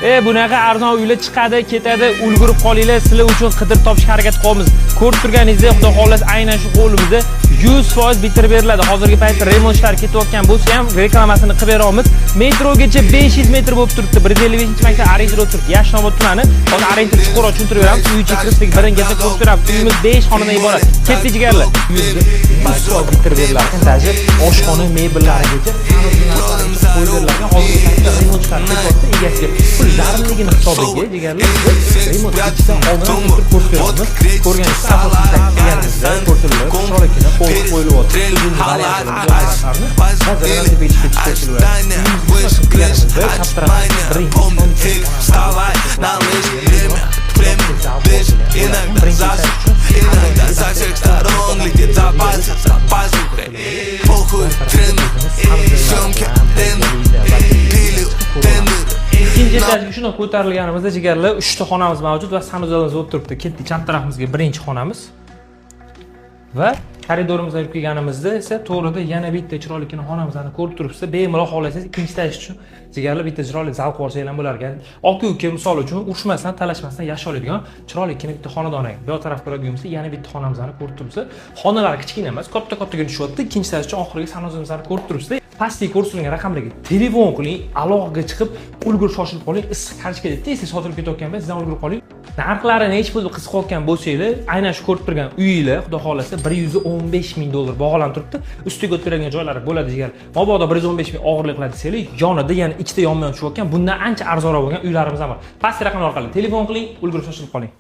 Bunaqa arzon uylar chiqadi, ketadi, ulgurib qolinglar, sizlar uchun qidirib topishga harakat qilamiz. Ko'rib turganingizdek, xudo xohlasa aynan shu qo'limizda 100% bitirib beriladi. Hozirgi paytda remont ishlari ketayotgan bo'lsa ham reklamasini qilib beramiz. Metrogacha 500 metr bo'lib turibdi. 155-maktab Arendir o'tiribdi. Yashnobod tumani. Hozir Arendir chuqurroq tushuntirib beraman. Uy chekrislik biringizni ko'rib turibdi. Uyimiz 5 xonadan iborat. Ketdi jigarlar. 100% bitirib beriladi. Даже oshxona mebellarigacha qo'yib berilgan. Hozirgi paytda remont ishlari ketayotdi. Egasiga pul zarurligini hisobiga jigarlar. Remont ichidan oldin ko'rib beramiz. Ko'rganingiz safosizda ko'rsatiladi. Sholikini qo'yilyapti. İkinci etajga shuni ko'tarilganimizda jigarlar 3 ta xonamiz mavjud va sanuzalimiz bo'lib turibdi. Ketdi chap tarafimizga birinchi xonamiz. Va koridorimizdan yurib kelganimizda esa to'g'rida yana bitta chiroyli xonamizni ko'rib turibsiz. Bemalol xohlasangiz ikkinchi etaj uchun jigarlar bitta chiroyli zal qursangiz ham bo'lar ekan. Aka-uka misol uchun urushmasdan, talashmasdan yashay oladigan chiroyli bitta xonadon ekan. Bu taraf ko'radigan bo'lsa yana bitta xonamizni ko'rib turibsiz. Xonalar kichkina emas, katta-kattaga tushyapti. Ikkinchi etaj uchun oxirgi sanuzalimizni ko'rib turibsiz. Pastga ko'rsatilgan raqamlarga telefon qiling, aloqaga chiqib, ulgurib shoshilib qoling. Issiq karishga tez sotilib ketayotgan bo'lsa, sizdan ulgurib qoling. Narxlarini hech pul qisib qolgan bo'lsanglar, aynan shu ko'rib turgan uyinglar, xudo xolasa 115 ming dollar baholanib turibdi. Ustiga o'tkazilgan joylari bo'ladi degan. Mabodo 115 ming og'irlik qiladi desanglar, yonida yana ikkita yonma-yon tushayotgan, bundan ancha arzonroq bo'lgan uylarimiz ham bor. Pastki raqam orqali telefon qiling, ulgurib shoshilib qoling.